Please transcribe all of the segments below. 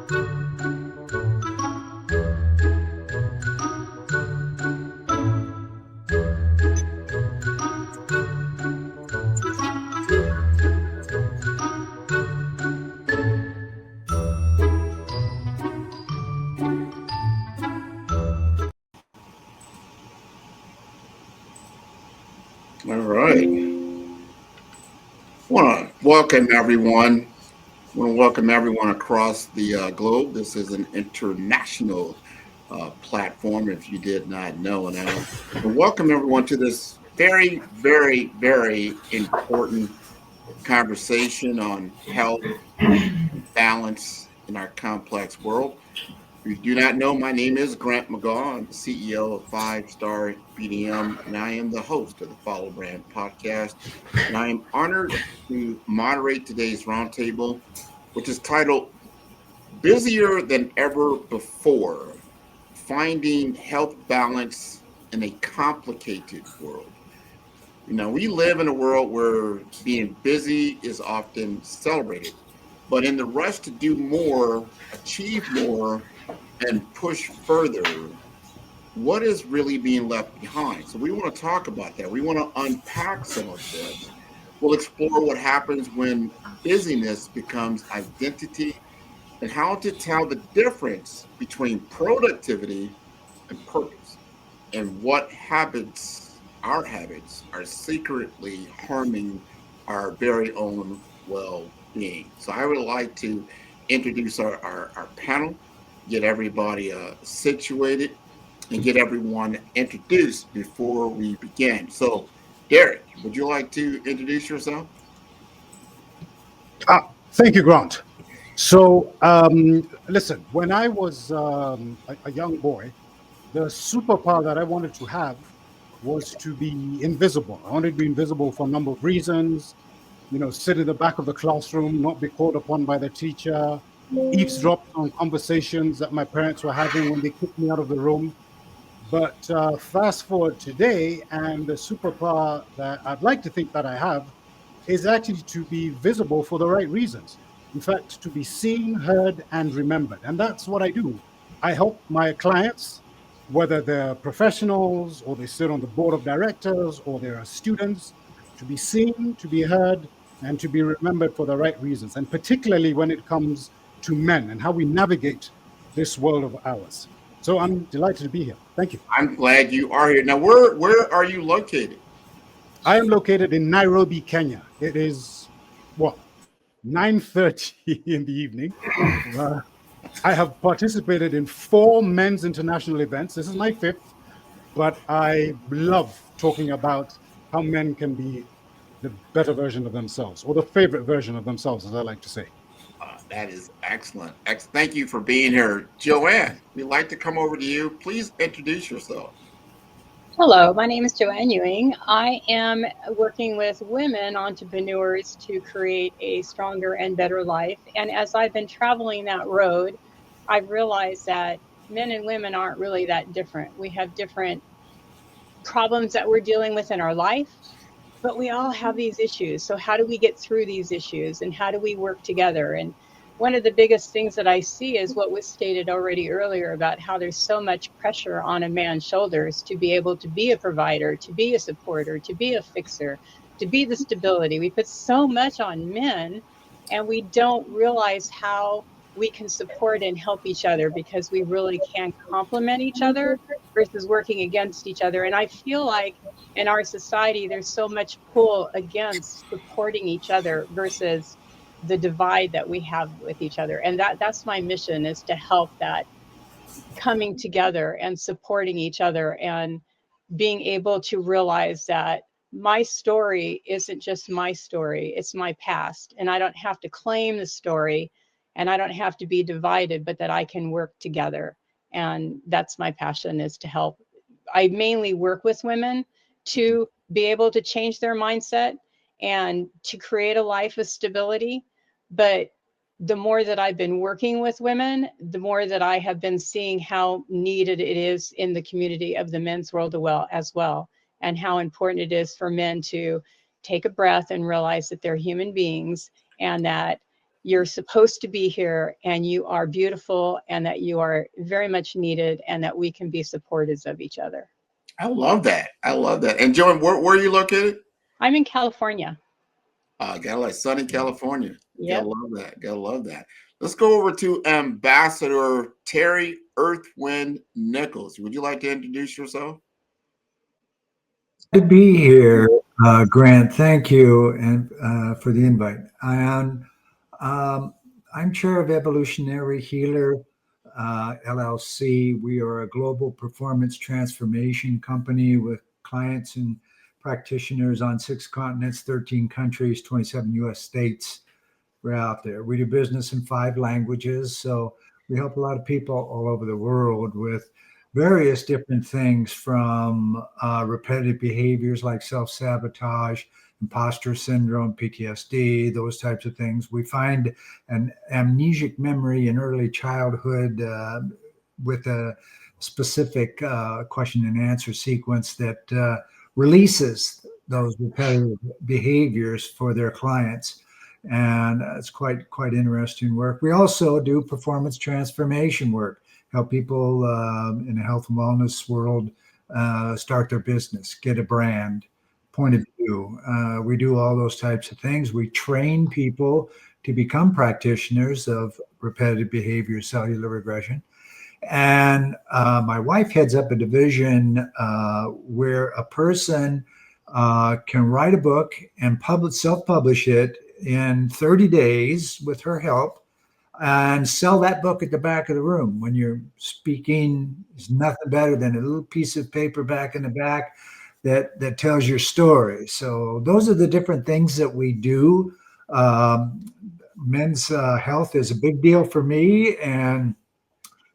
All right. Want to welcome everyone. Want to welcome everyone across the globe. This is an international platform, if you did not know. And I welcome everyone to this very, very, very important conversation on health and balance in our complex world. If you do not know, my name is Grant McGaw. I'm the CEO of Five Star BDM, and I am the host of the Follow Brand podcast. And I am honored to moderate today's roundtable, which is titled Busier Than Ever Before, Finding Health Balance in a Complicated World. You know, we live in a world where being busy is often celebrated, but in the rush to do more, achieve more, and push further, what is really being left behind? So we want to talk about that. We want to unpack some of this. We'll explore what happens when busyness becomes identity and how to tell the difference between productivity and purpose, and what our habits, are secretly harming our very own well-being. So I would like to introduce our panel, get everybody situated, and get everyone introduced before we begin. So, Derek, would you like to introduce yourself? Thank you, Grant. So, listen, when I was a young boy, the superpower that I wanted to have was to be invisible. I wanted to be invisible for a number of reasons. You know, sit in the back of the classroom, not be called upon by the teacher, eavesdrop on conversations that my parents were having when they kicked me out of the room. But fast forward today, and the superpower that I'd like to think that I have is actually to be visible for the right reasons. In fact, to be seen, heard, and remembered. And that's what I do. I help my clients, whether they're professionals or they sit on the board of directors or they're students, to be seen, to be heard, and to be remembered for the right reasons. And particularly when it comes to men and how we navigate this world of ours. So I'm delighted to be here. Thank you. I'm glad you are here. Now, where are you located? I am located in Nairobi, Kenya. It is, 9:30 in the evening. I have participated in 4 men's international events. This is my 5th, but I love talking about how men can be the better version of themselves, or the favorite version of themselves, as I like to say. That is excellent. Thank you for being here. Joanne, we'd like to come over to you. Please introduce yourself. Hello, my name is Joanne Ewing. I am working with women entrepreneurs to create a stronger and better life. And as I've been traveling that road, I've realized that men and women aren't really that different. We have different problems that we're dealing with in our life, but we all have these issues. So how do we get through these issues, and how do we work together? And one of the biggest things that I see is what was stated already earlier about how there's so much pressure on a man's shoulders to be able to be a provider, to be a supporter, to be a fixer, to be the stability. We put so much on men, and we don't realize how we can support and help each other, because we really can complement each other versus working against each other. And I feel like in our society, there's so much pull against supporting each other versus the divide that we have with each other. And that's my mission, is to help that coming together and supporting each other, and being able to realize that my story isn't just my story, it's my past. And I don't have to claim the story, and I don't have to be divided, but that I can work together. And that's my passion, is to help. I mainly work with women to be able to change their mindset and to create a life of stability. But the more that I've been working with women, the more that I have been seeing how needed it is in the community of the men's world as well, and how important it is for men to take a breath and realize that they're human beings, and that you're supposed to be here and you are beautiful and that you are very much needed and that we can be supporters of each other. I love that. I love that. And Joan, where are you located? I'm in California. Got like sunny California. Gotta Yep. love that. Gotta love that. Let's go over to Ambassador Terry Earthwind Nichols. Would you like to introduce yourself? To be here, Grant. Thank you and for the invite. I'm chair of Evolutionary Healer LLC. We are a global performance transformation company with clients and practitioners on 6 continents, 13 countries, 27 U.S. states. We're out there. We do business in 5 languages, so we help a lot of people all over the world with various different things, from repetitive behaviors like self-sabotage, imposter syndrome, PTSD, those types of things. We find an amnesic memory in early childhood with a specific question and answer sequence that releases those repetitive behaviors for their clients. And it's quite interesting work. We also do performance transformation work, help people in the health and wellness world start their business, get a brand, point of view. We do all those types of things. We train people to become practitioners of repetitive behavior, cellular regression. And my wife heads up a division where a person can write a book and self-publish it in 30 days with her help, and sell that book at the back of the room. When you're speaking, there's nothing better than a little piece of paper back in the back that tells your story. So those are the different things that we do. Men's health is a big deal for me and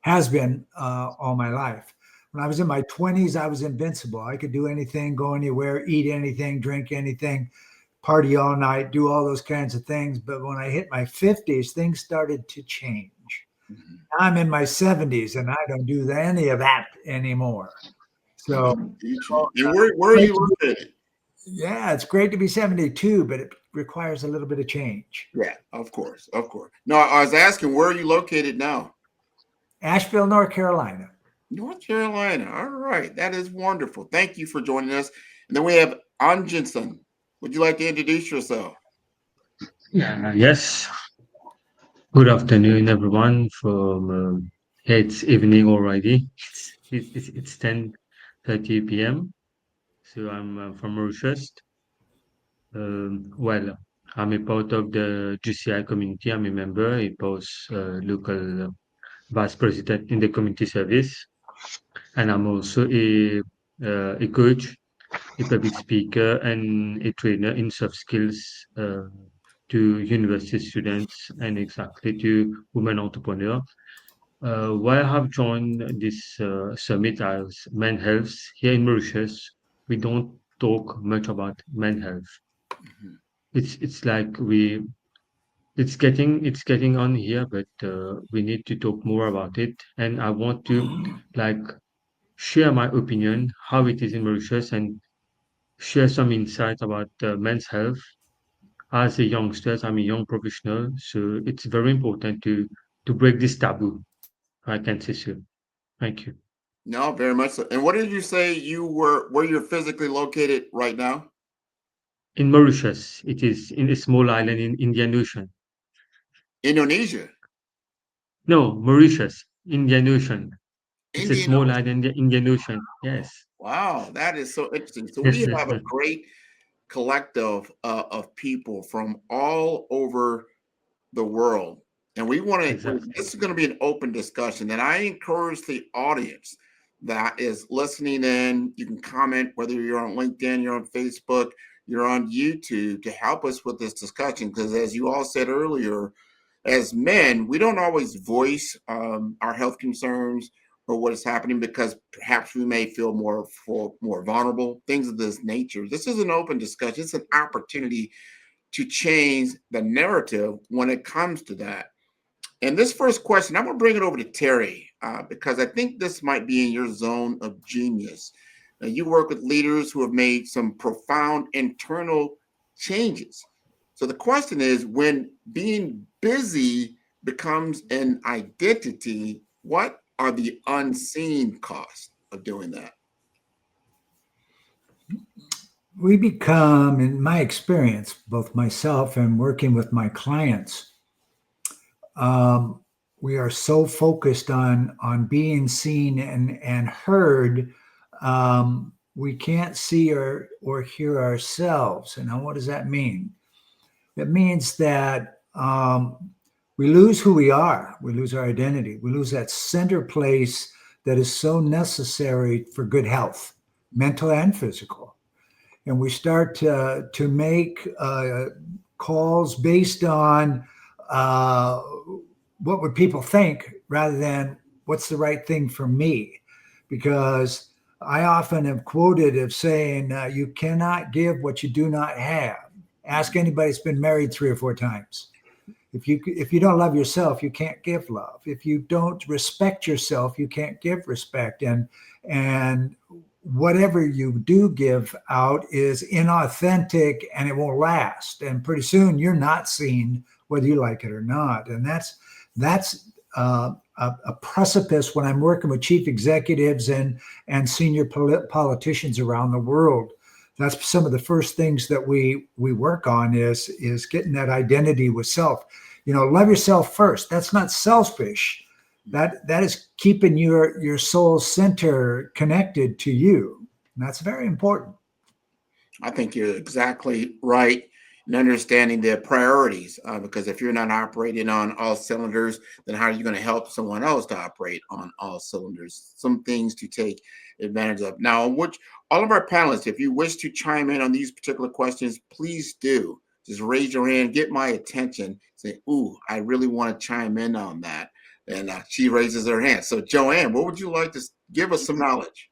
has been all my life. When I was in my 20s, I was invincible. I could do anything, go anywhere, eat anything, drink anything, party all night, do all those kinds of things. But when I hit my 50s, things started to change. Mm-hmm. I'm in my 70s and I don't do any of that anymore. So, and where are you located? Yeah, it's great to be 72, but it requires a little bit of change. Yeah, of course. No, I was asking, where are you located now? Asheville, North Carolina. North Carolina. All right. That is wonderful. Thank you for joining us. And then we have Anjanson. Would you like to introduce yourself? Yes. Good afternoon, everyone. From it's evening already. It's 10:30 p.m. So I'm from Mauritius. Well, I'm a part of the GCI community. I'm a member, a post local vice president in the community service, and I'm also a coach, a public speaker, and a trainer in soft skills to university students and exactly to women entrepreneurs. Why I have joined this summit as men health here in Mauritius. We don't talk much about men health. Mm-hmm. It's like it's getting on here, but we need to talk more about it. And I want to like share my opinion how it is in Mauritius and share some insight about men's health. As a youngster, I'm a young professional, so it's very important to break this taboo. I can say so. Thank you. No, very much so. And what did you say where you're physically located right now? In Mauritius, it is in a small island in Indian Ocean. Indonesia? No, Mauritius, Indian Ocean. It's a Indian small Ocean. island in the Indian Ocean. Yes. Wow, that is so interesting. So we Yes. have a great collective of people from all over the world. And we want to, Exactly. this is going to be an open discussion. And I encourage the audience that is listening in, you can comment whether you're on LinkedIn, you're on Facebook, you're on YouTube, to help us with this discussion. Because as you all said earlier, as men, we don't always voice our health concerns or what is happening because perhaps we may feel more vulnerable, things of this nature. This is an open discussion. It's an opportunity to change the narrative when it comes to that. And this first question, I'm going to bring it over to Terry because I think this might be in your zone of genius. Now, you work with leaders who have made some profound internal changes. So the question is, when being busy becomes an identity, what are the unseen costs of doing that? We become, in my experience, both myself and working with my clients, we are so focused on being seen and heard, we can't see or hear ourselves. And now, what does that mean? It means that we lose who we are. We lose our identity. We lose that center place that is so necessary for good health, mental and physical. And we start to make calls based on what would people think rather than what's the right thing for me. Because I often have quoted of saying, you cannot give what you do not have. Ask anybody that's been married 3 or 4 times. If you don't love yourself, you can't give love. If you don't respect yourself, you can't give respect. And whatever you do give out is inauthentic and it won't last. And pretty soon you're not seen whether you like it or not. And that's a precipice when I'm working with chief executives and senior politicians around the world. That's some of the first things that we work on is getting that identity with self. Love yourself first. That's not selfish. That is keeping your soul center connected to you. And that's very important. I think you're exactly right in understanding the priorities, because if you're not operating on all cylinders, then how are you going to help someone else to operate on all cylinders? Some things to take advantage of. Now, all of our panelists, if you wish to chime in on these particular questions, please do. Just raise your hand, get my attention, say, ooh, I really want to chime in on that. And she raises her hand. So, Joanne, what would you like to give us some knowledge?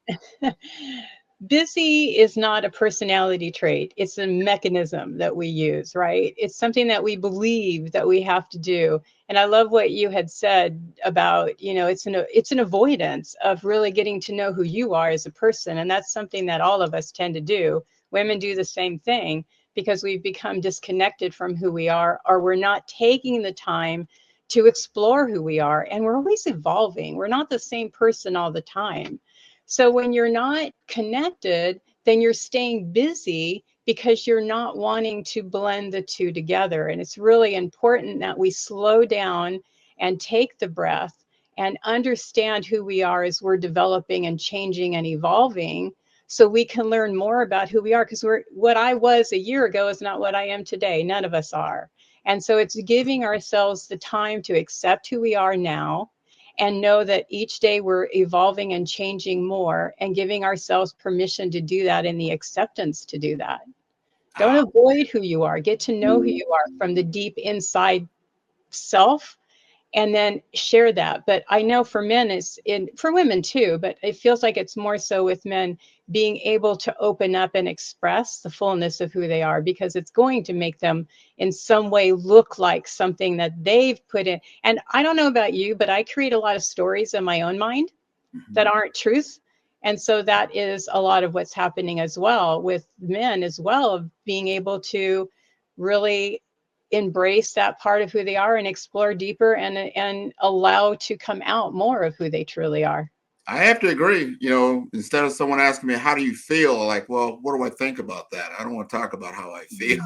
Busy is not a personality trait. It's a mechanism that we use, right? It's something that we believe that we have to do. And I love what you had said about, it's an avoidance of really getting to know who you are as a person. And that's something that all of us tend to do. Women do the same thing because we've become disconnected from who we are, or we're not taking the time to explore who we are. And we're always evolving. We're not the same person all the time. So when you're not connected, then you're staying busy because you're not wanting to blend the two together. And it's really important that we slow down and take the breath and understand who we are as we're developing and changing and evolving, so we can learn more about who we are. Because what I was a year ago is not what I am today. None of us are. And so it's giving ourselves the time to accept who we are now, and know that each day we're evolving and changing more, and giving ourselves permission to do that, and the acceptance to do that. Don't avoid who you are. Get to know who you are from the deep inside self, and then share that. But I know for men, for women too, but it feels like it's more so with men, being able to open up and express the fullness of who they are, because it's going to make them in some way look like something that they've put in. And I don't know about you, but I create a lot of stories in my own mind that aren't truth. And so that is a lot of what's happening as well with men as well, of being able to really embrace that part of who they are and explore deeper and allow to come out more of who they truly are. I have to agree. Instead of someone asking me, how do you feel? Like, well, what do I think about that? I don't want to talk about how I feel.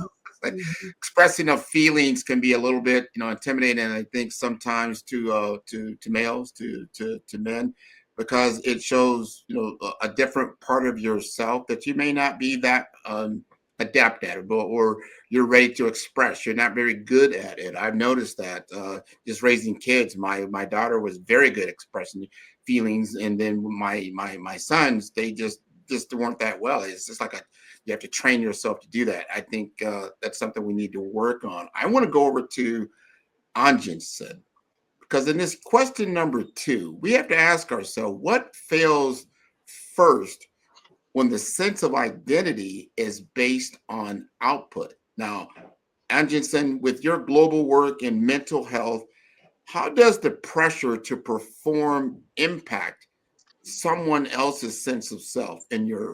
Expressing of feelings can be a little bit, intimidating. I think sometimes to males, to men, because it shows, a different part of yourself that you may not be that adept at it, or you're ready to express. You're not very good at it. I've noticed that just raising kids. My daughter was very good expressing feelings, and then my sons, they just weren't that well. It's just like you have to train yourself to do that. I think that's something we need to work on. I want to go over to Anjansen, because in this question number 2, we have to ask ourselves, what fails first when the sense of identity is based on output? Now, Anjansen, with your global work in mental health, how does the pressure to perform impact someone else's sense of self in your